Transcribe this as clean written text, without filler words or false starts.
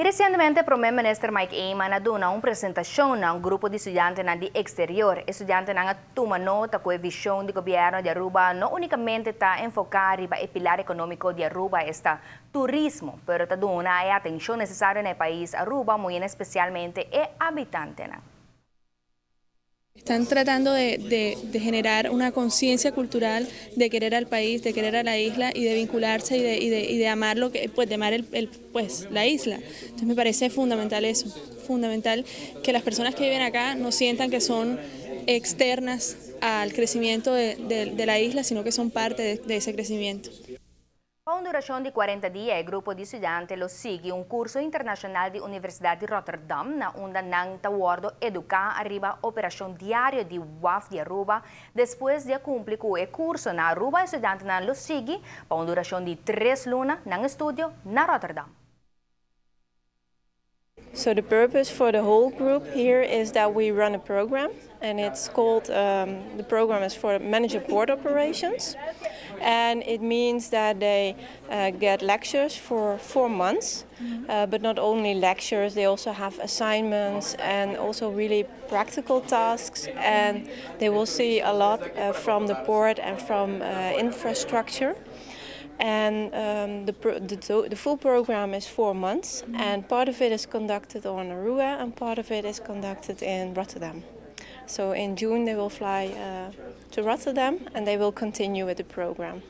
Recentemente, o Primeiro-Ministro Mike Eman aduna uma apresentação ng grupo de estudantes na de exterior. Estudantes na toma nota com a visão do governo de Aruba não unicamente está enfocado para o pilar econômico de Aruba, está turismo, pero está dando a atenção necessária no país Aruba, muito especialmente e habitante. Están tratando de generar una conciencia cultural de querer al país, de querer a la isla y de vincularse y de amar lo que, pues, de amar la isla. Entonces me parece fundamental eso, fundamental que las personas que viven acá no sientan que son externas al crecimiento de la isla, sino que son parte de ese crecimiento. Com duração de 40 dias, o grupo de estudantes segue curso internacional de Universidade de Rotterdam, na onde não tawardo educar arriba operação diária de WAF de Aruba. Depois de cumprir com o curso na Aruba, estudantes não segue com duração de 3 lunas no estúdio na Rotterdam. So the purpose for the whole group here is that we run a program, and it's called, the program is for Manager Port Operations, and it means that they get lectures for 4 months, but not only lectures, they also have assignments and also really practical tasks, and they will see a lot from the port and from infrastructure. And the full program is 4 months, and part of it is conducted on Aruba and part of it is conducted in Rotterdam. So in June they will fly to Rotterdam and they will continue with the program.